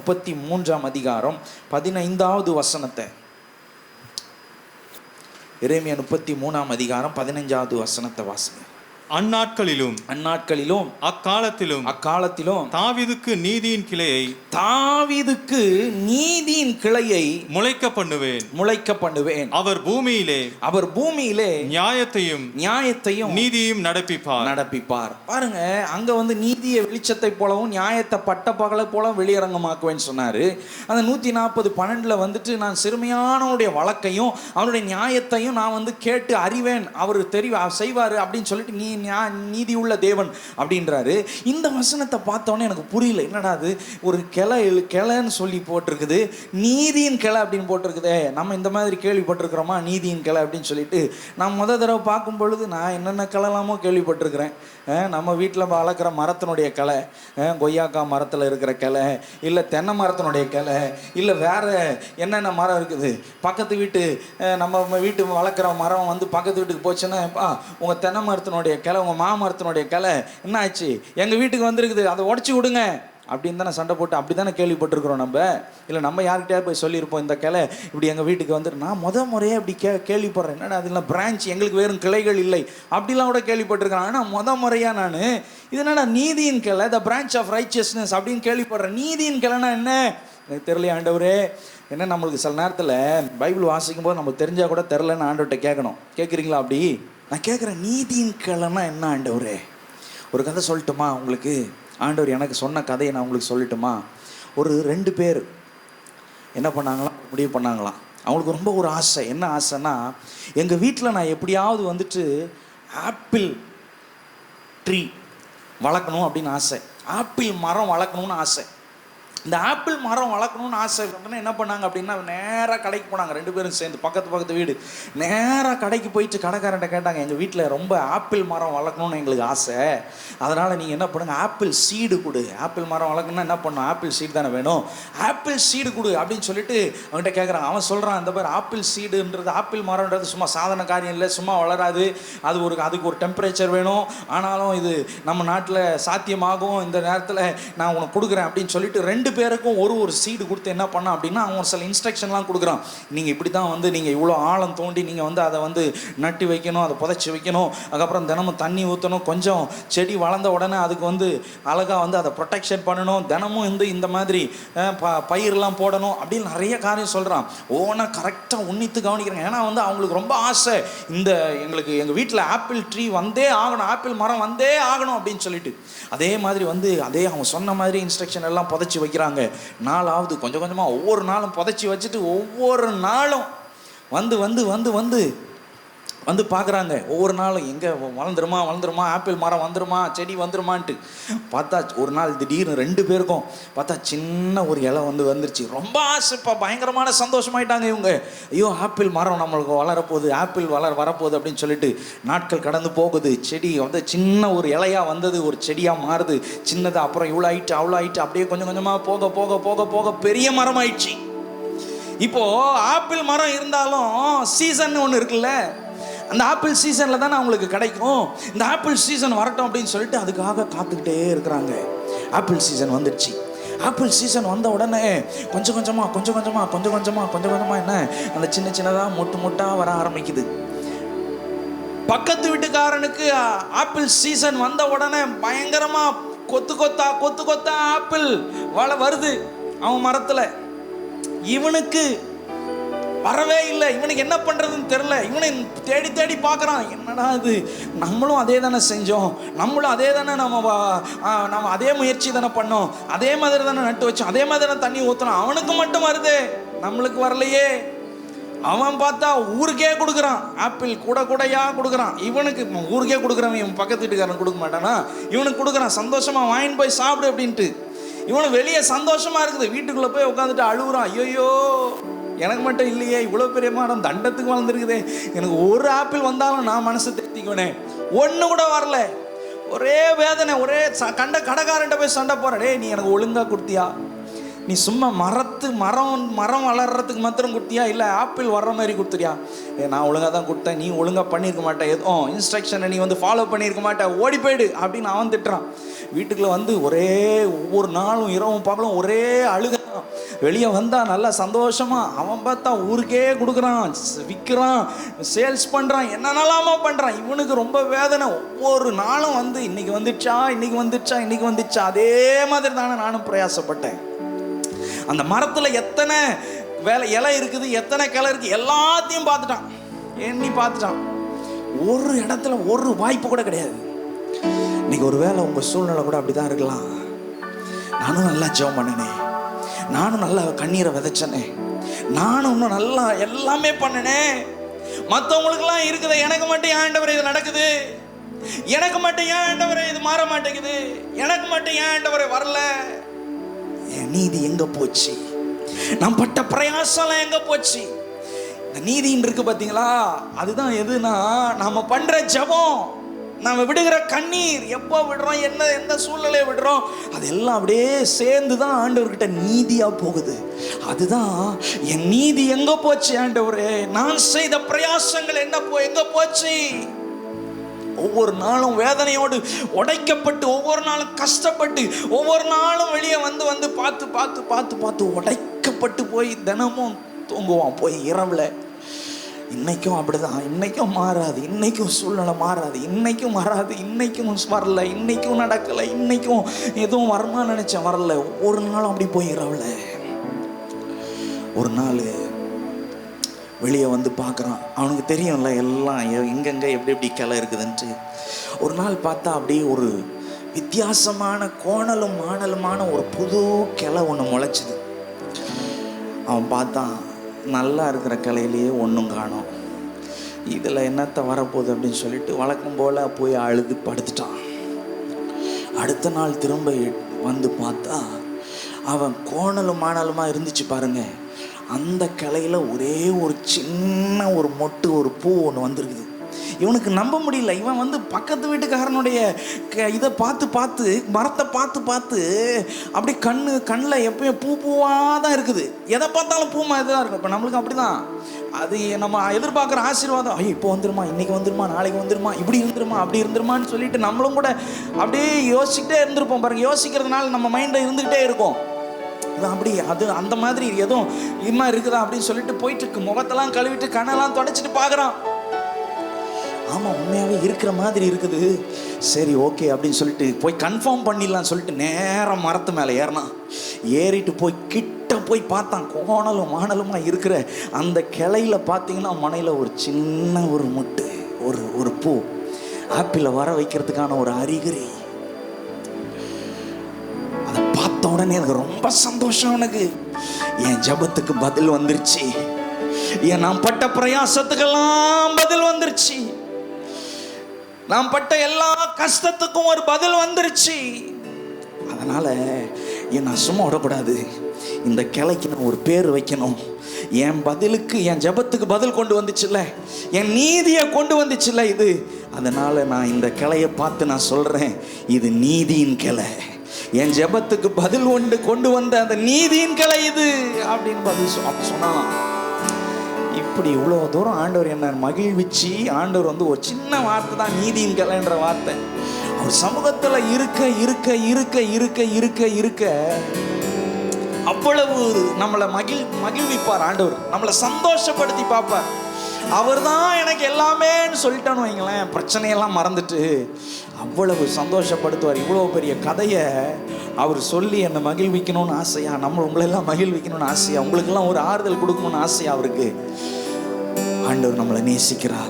33ஆம் அதிகாரம் 15வது வசனத்தை. எரேமியா 33ஆம் அதிகாரம் 15வது வசனத்தை வாசிங்க. அந்நாட்களிலும் அக்காலத்திலும் தாவீதுக்கு நீதியின் கிளையை முளைக்க பண்ணுவேன். அவர் பூமியிலே நியாயத்தையும் நீதியையும் நடப்பிப்பார். பாருங்க, அங்க வந்து நீதியை வெளிச்சத்தை போலவும் நியாயத்தை பட்ட பகலை போலவும் வெளியரங்கமாக்குவேன்னு சொன்னாரு. அந்த 140:12 வந்துட்டு நான் சிறுமையானவனுடைய வழக்கையும் அவனுடைய நியாயத்தையும் நான் வந்து கேட்டு அறிவேன், அவர் செய்வாரு அப்படின்னு சொல்லிட்டு நீதி உள்ள தேவன் அப்படின்றாரு. இந்த வசனத்தை பார்த்தோன்னே எனக்கு புரியல, என்னடா அது ஒரு கிளைன்னு சொல்லி போட்டிருக்குது, நீதியின் கிளை அப்படின்னு போட்டிருக்குதே. நம்ம இந்த மாதிரி கேள்விப்பட்டிருக்கிறோமா நீதியின் கிளை அப்படின்னு சொல்லிட்டு? நான் தடவை பார்க்கும் பொழுது நான் என்னென்ன கிளைலாமோ கேள்விப்பட்டிருக்கிறேன். நம்ம வீட்டில் வளர்க்குற மரத்தினுடைய கிளை, கொய்யாக்கா மரத்தில் இருக்கிற கிளை, இல்லை தென்னை மரத்தினுடைய கிளை, இல்லை வேறு என்னென்ன மரம் இருக்குது. பக்கத்து வீட்டு நம்ம வீட்டு வளர்க்குற மரம் வந்து பக்கத்து வீட்டுக்கு போச்சுன்னா, உங்கள் தென்னை மரத்தினுடைய கிளை, உங்கள் மாமரத்தினுடைய கிளை என்ன ஆச்சு, எங்கள் வீட்டுக்கு வந்திருக்குது, அதை உடச்சி விடுங்க அப்படின்னு தானே சண்டை போட்டு அப்படி தானே கேள்விப்பட்டிருக்கிறோம் நம்ம. இல்லை நம்ம யார்கிட்டயா போய் சொல்லியிருப்போம், இந்த கிளை இப்படி எங்கள் வீட்டுக்கு வந்துட்டு. நான் முறையே அப்படி கேள்விப்படுறேன், என்னடா அதெல்லாம் பிரான்ச், எங்களுக்கு வேறும் கிளைகள் இல்லை அப்படிலாம் கூட கேள்விப்பட்டிருக்கிறேன். ஆனால் முறையாக நான் இது என்னடா நீதியின் கிளை, த பிரான்ச் ஆஃப் ரைச்சியஸ்னஸ் அப்படின்னு கேள்விப்படுறேன். நீதியின் கிளைனா என்ன எனக்கு தெரியலையே ஆண்டவரே. என்ன நம்மளுக்கு சில நேரத்தில் பைபிள் வாசிக்கும் போது நம்மளுக்கு தெரிஞ்சால் கூட தெரிலன்னு ஆண்டவர்கிட்ட கேட்கணும். கேட்குறீங்களா? அப்படி நான் கேட்குறேன், நீதியின் கிளைனா என்ன ஆண்டவரே? ஒரு கதை சொல்லட்டுமா உங்களுக்கு? ஆண்டவர் எனக்கு சொன்ன கதையை நான் உங்களுக்கு சொல்லட்டுமா? ஒரு 2 பேர் என்ன பண்ணாங்களாம், முடிவு பண்ணாங்களாம். அவங்களுக்கு ரொம்ப ஒரு ஆசை. என்ன ஆசைன்னா, எங்கள் வீட்டில் நான் எப்படியாவது வந்துட்டு ஆப்பிள் ட்ரீ வளர்க்கணும் அப்படின்னு ஆசை. ஆப்பிள் மரம் வளர்க்கணும்னு ஆசை. இந்த ஆப்பிள் மரம் வளர்க்கணும்னு ஆசை என்ன பண்ணாங்க அப்படின்னா, நேராக கடைக்கு போனாங்க 2 பேரும் சேர்ந்து. பக்கத்து வீடு. நேராக கடைக்கு போயிட்டு கடைக்காரன்ட்ட கேட்டாங்க, எங்கள் வீட்டில் ரொம்ப ஆப்பிள் மரம் வளர்க்கணும்னு எங்களுக்கு ஆசை, அதனால் நீங்கள் என்ன பண்ணுங்க, ஆப்பிள் சீடு கொடு. ஆப்பிள் மரம் வளர்க்கணும்னா என்ன பண்ணணும், ஆப்பிள் சீடு தானே வேணும், ஆப்பிள் சீடு கொடு அப்படின்னு சொல்லிட்டு அவன்கிட்ட கேட்குறாங்க. அவன் சொல்கிறான், இந்த மாதிரி ஆப்பிள் சீடுன்றது, ஆப்பிள் மரம்ன்றது சும்மா சாதாரண காரியம் இல்லை, சும்மா வளராது, அதுக்கு ஒரு டெம்பரேச்சர் வேணும், ஆனாலும் இது நம்ம நாட்டில் சாத்தியமாகும், இந்த நேரத்தில் நான் உனக்கு கொடுக்குறேன் அப்படின்னு சொல்லிட்டு 2 பேருக்கும் ஒரு சீடு கொடுத்து என்ன பண்ணான் அப்படின்னா, அவன் சில இன்ஸ்ட்ரக்ஷன்லாம் கொடுக்குறான். நீங்கள் இப்படி தான் வந்து நீங்கள் இவ்வளோ ஆழம் தோண்டி நீங்கள் வந்து அதை வந்து நட்டி வைக்கணும், அதை புதைச்சி வைக்கணும், அதுக்கப்புறம் தினமும் தண்ணி ஊற்றணும், கொஞ்சம் செடி வளர்ந்த உடனே அதுக்கு வந்து அழகாக வந்து அதை ப்ரொடெக்ஷன் பண்ணணும், தினமும் இந்த மாதிரி பயிரெலாம் போடணும் அப்படின்னு நிறைய காரியம் சொல்கிறான். ஓனா கரெக்டாக உன்னித்து கவனிக்கிறாங்க. ஏன்னா வந்து அவங்களுக்கு ரொம்ப ஆசை, எங்கள் வீட்டில் ஆப்பிள் ட்ரீ வந்தே ஆகணும், ஆப்பிள் மரம் வந்தே ஆகணும் அப்படின்னு சொல்லிட்டு. அதே மாதிரி வந்து அவன் சொன்ன மாதிரி இன்ஸ்ட்ரக்ஷன் எல்லாம் புதைச்சி வைக்கிறாங்க. நாளாவது கொஞ்சம் கொஞ்சமாக ஒவ்வொரு நாளும் புதைச்சி வச்சுட்டு ஒவ்வொரு நாளும் வந்து பார்க்குறாங்க. ஒவ்வொரு நாளும் எங்கே வளர்ந்துருமா, ஆப்பிள் மரம் வந்துருமா, செடி வந்துருமான்ட்டு பார்த்தா ஒரு நாள் திடீர்னு 2 பேருக்கும் பார்த்தா சின்ன ஒரு இலை வந்துருச்சு. ரொம்ப ஆசைப்பா, பயங்கரமான சந்தோஷமாயிட்டாங்க இவங்க. ஐயோ, ஆப்பிள் மரம் நம்மளுக்கு வளரப்போகுது, ஆப்பிள் வரப்போகுது அப்படின்னு சொல்லிட்டு நாட்கள் கடந்து போகுது. செடி வந்து சின்ன ஒரு இலையாக வந்தது, ஒரு செடியாக மாறுது, சின்னதாக, அப்புறம் இவ்வளோ ஆயிட்டு அப்படியே கொஞ்சம் கொஞ்சமாக போக போக போக போக பெரிய மரம் ஆயிடுச்சு. இப்போது ஆப்பிள் மரம் இருந்தாலும் சீசன் ஒன்று இருக்குல்ல, அந்த ஆப்பிள் சீசனில் தானே அவங்களுக்கு கிடைக்கும். இந்த ஆப்பிள் சீசன் வரட்டும் அப்படின்னு சொல்லிட்டு அதுக்காக காத்துக்கிட்டே இருக்கிறாங்க. ஆப்பிள் சீசன் வந்துடுச்சு. ஆப்பிள் சீசன் வந்த உடனே கொஞ்சம் கொஞ்சமாக என்ன அந்த சின்னதாக மொட்டாக வர ஆரம்பிக்குது. பக்கத்து வீட்டுக்காரனுக்கு ஆப்பிள் சீசன் வந்த உடனே பயங்கரமாக கொத்து கொத்தா ஆப்பிள் வருது அவன் மரத்தில். இவனுக்கு வரவே இல்லை. இவனுக்கு என்ன பண்ணுறதுன்னு தெரில. இவனை தேடி பார்க்குறான், என்னடா இது, நம்மளும் அதே தானே செஞ்சோம், நம்மளும் அதே தானே நம்ம அதே முயற்சி தானே பண்ணோம், அதே மாதிரி தானே நட்டு வச்சோம், அதே மாதிரி தானே தண்ணி ஊற்றுறோம், அவனுக்கு மட்டும் வருது, நம்மளுக்கு வரலையே. அவன் பார்த்தா ஊருக்கே கொடுக்குறான், ஆப்பிள் கூடையாக கொடுக்குறான். இவனுக்கு ஊருக்கே கொடுக்குறவன் இவன் பக்கத்து வீட்டுக்காரன் கொடுக்க மாட்டானா, இவனுக்கு கொடுக்குறான், சந்தோஷமாக வாங்கிட்டு போய் சாப்பிடு அப்படின்ட்டு. இவனு வெளியே சந்தோஷமாக இருக்குது, வீட்டுக்குள்ளே போய் உட்காந்துட்டு அழுகுறான். ஐயோ, எனக்கு மட்டும் இல்லையே, இவ்வளோ பெரிய மரம் தண்டத்துக்கு வளர்ந்துருக்குதே, எனக்கு ஒரு ஆப்பிள் வந்தாலும் நான் மனசு தேத்திக்குவேனே, ஒன்று கூட வரல. ஒரே வேதனை, ஒரே கடைக்காரன்ட்ட போய் சண்டை போகிறேன். நீ எனக்கு ஒழுங்காக கொடுத்தியா, நீ சும்மா மரம் வளர்றதுக்கு மாத்திரம் கொடுத்தியா, இல்லை ஆப்பிள் வர்ற மாதிரி கொடுத்துறியா? நான் ஒழுங்காக தான் கொடுத்தேன், நீ ஒழுங்காக பண்ணியிருக்க மாட்டேன், எதுவும் இன்ஸ்ட்ரக்ஷனை நீ வந்து ஃபாலோ பண்ணியிருக்க மாட்டேன், ஓடி போயிடு அப்படின்னு அவன் திட்டுறான். வீட்டுக்குள்ளே வந்து ஒவ்வொரு நாளும் இரவும் பகலும் ஒரே அழுகிறான். வெளியே வந்தா நல்லா சந்தோஷமா, அவன் பார்த்தா ஊருக்கே கொடுக்குறான், விற்கிறான், சேல்ஸ் பண்ணுறான், என்னென்னலாமா பண்ணுறான். இவனுக்கு ரொம்ப வேதனை. ஒவ்வொரு நாளும் வந்து இன்னைக்கு வந்துச்சா அதே மாதிரி தானே நானும் பிரயாசப்பட்டேன். அந்த மரத்தில் எத்தனை இலை இருக்குது, எத்தனை கிளை இருக்குது, எல்லாத்தையும் பார்த்துட்டான். ஒரு இடத்துல ஒரு வாய்ப்பு கூட கிடையாது. இன்னைக்கு ஒரு வேளை உங்கள் சூழ்நிலை கூட அப்படிதான் இருக்கலாம். நானும் நல்லா ஜெபம் பண்ணினேன், நானும் நல்லா கண்ணீரை விதைச்சனே, நானும் இன்னும் நல்லா எல்லாமே பண்ணினேன். மற்றவங்களுக்கெல்லாம் இருக்குது, எனக்கு மட்டும் ஏன் ஆண்டவரே இது நடக்குது, எனக்கு மட்டும் ஏன் ஆண்டவரே இது மாற மாட்டேங்குது, எனக்கு மட்டும் ஏன் ஆண்டவரே வரல, என் நீதி எங்க போச்சு, நான் பட்ட பிரயாசம் எங்க போச்சு? இந்த நீதின்னு இருக்கு பார்த்தீங்களா, அதுதான் எதுனா நாம பண்ற ஜெபம், நாம விடுகிற கண்ணீர். எப்போ விடுறோம், எந்த சூழ்நிலையை விடுறோம், அதெல்லாம் அப்படியே சேர்ந்து தான் ஆண்டவர்கிட்ட நீதியா போகுது. அதுதான் என் நீதி எங்க போச்சு ஆண்டவரே, நான் செய்த பிரயாசங்கள் எங்க போச்சு? ஒவ்வொரு நாளும் வேதனையோடு உடைக்கப்பட்டு, ஒவ்வொரு நாளும் கஷ்டப்பட்டு, ஒவ்வொரு நாளும் வெளியே வந்து பார்த்து உடைக்கப்பட்டு போய் தினமும் தூங்குவான் போய் இரவுல. இன்னைக்கும் அப்படிதான், இன்னைக்கும் மாறாது, இன்னைக்கும் சூழ்நிலை மாறாது, இன்னைக்கும் வராது, இன்னைக்கும் வரல, இன்னைக்கும் நடக்கலை, இன்னைக்கும் எதுவும் வருமானு நினைச்சேன் வரல. ஒவ்வொரு நாளும் அப்படி போய் இரவுல. ஒரு நாள் வெளியே வந்து பார்க்குறான். அவனுக்கு தெரியும்ல எல்லாம் எங்கெங்கே எப்படி கிளை இருக்குதுன்ட்டு. ஒரு நாள் பார்த்தா அப்படியே ஒரு வித்தியாசமான கோணலும் மாணலுமான ஒரு புது கிளை ஒன்று முளைச்சிது. அவன் பார்த்தான், நல்லா இருக்கிற கிளையிலேயே ஒன்றும் காணோம். இதில் என்னத்தை வரப்போகுது அப்படின்னு சொல்லிட்டு வழக்கம் போல் போய் அழுது படுத்துட்டான். அடுத்த நாள் திரும்ப வந்து பார்த்தா அவன் கோணலும் மாணலுமாக இருந்துச்சு பாருங்க. அந்த கிளையில் ஒரே ஒரு சின்ன ஒரு மொட்டு, ஒரு பூ ஒன்று வந்திருக்குது. இவனுக்கு நம்ப முடியல. இவன் வந்து பக்கத்து வீட்டுக்காரனுடைய இதை பார்த்து மரத்தை பார்த்து அப்படி கண்ணில் எப்பயும் பூவாக தான் இருக்குது. எதை பார்த்தாலும் பூ மாதிரி தான் இருக்கும். இப்போ நம்மளுக்கு அப்படி தான், அது நம்ம எதிர்பார்க்குற ஆசீர்வாதம், ஐயோ இப்போ வந்துருமா, இன்னைக்கு வந்துருமா, நாளைக்கு வந்துருமா, இப்படி இருந்துருமா, அப்படி இருந்துருமான்னு சொல்லிட்டு நம்மளும் கூட அப்படியே யோசிச்சுக்கிட்டே இருந்திருப்போம் பாருங்க. யோசிக்கிறதுனால நம்ம மைண்டில் இருந்துக்கிட்டே இருக்கும். அப்படி அது அந்த மாதிரி எதுவும் இம்மா இருக்குதா அப்படின்னு சொல்லிட்டு போயிட்டு முகத்தெல்லாம் கழுவிட்டு கண்ணெல்லாம் தொடச்சிட்டு பார்க்குறான். ஆமாம், உண்மையாகவே இருக்கிற மாதிரி இருக்குது. சரி ஓகே அப்படின்னு சொல்லிட்டு போய் கன்ஃபார்ம் பண்ணிடலான்னு சொல்லிட்டு நேரம் மரத்து மேலே ஏறிட்டு கிட்ட போய் பார்த்தான். கோணலும் மாணலுமா இருக்கிற அந்த கிளையில பார்த்தீங்கன்னா மனையில் ஒரு சின்ன ஒரு முட்டு, ஒரு பூ, ஆப்பிளை வர வைக்கிறதுக்கான ஒரு அறிகுறி. அதை பார்த்த உடனே எனக்கு ரொம்ப சந்தோஷம். எனக்கு என் ஜெபத்துக்கு பதில் வந்துருச்சு, ஏன் நான் பட்ட பிரயாசத்துக்கெல்லாம் பதில் வந்துருச்சு, நான் பட்ட எல்லா கஷ்டத்துக்கும் ஒரு பதில் வந்துருச்சு. அதனால நான் சும்மா விடக்கூடாது, இந்த கிளைக்கு நான் ஒரு பேர் வைக்கணும். என் பதிலுக்கு, என் ஜெபத்துக்கு பதில் கொண்டு வந்துச்சுல்ல, என் நீதியை கொண்டு வந்துச்சுல்ல இது. அதனால நான் இந்த கிளையை பார்த்து நான் சொல்றேன், இது நீதியின் கிளை. என் ஜெபத்துக்கு பதில் கொண்டு வந்த அந்த நீதியின் கிளை இது அப்படின்னு பதில் சொன்னான். இப்படி இவ்வளோ தூரம் ஆண்டவர் என்ன மகிழ்விச்சு, ஆண்டவர் வந்து ஒரு சின்ன வார்த்தை தான் நீதியின் கிளைன்ற வார்த்தை. அவர் சமூகத்தில் இருக்க அவ்வளவு நம்மளை மகிழ்விப்பார் ஆண்டவர், நம்மளை சந்தோஷப்படுத்தி பார்ப்பார். அவர் தான் எனக்கு எல்லாமேன்னு சொல்லிட்டான்னு வைங்களேன், பிரச்சனையெல்லாம் மறந்துட்டு அவ்வளவு சந்தோஷப்படுத்துவார். இவ்வளோ பெரிய கதையை அவர் சொல்லி என்னை மகிழ்விக்கணும்னு ஆசையா, உங்களெல்லாம் மகிழ்விக்கணும்னு ஆசையா, உங்களுக்கெல்லாம் ஒரு ஆறுதல் கொடுக்கணும்னு ஆசையா அவருக்கு. ஆண்டவர் நம்மளை நேசிக்கிறார்.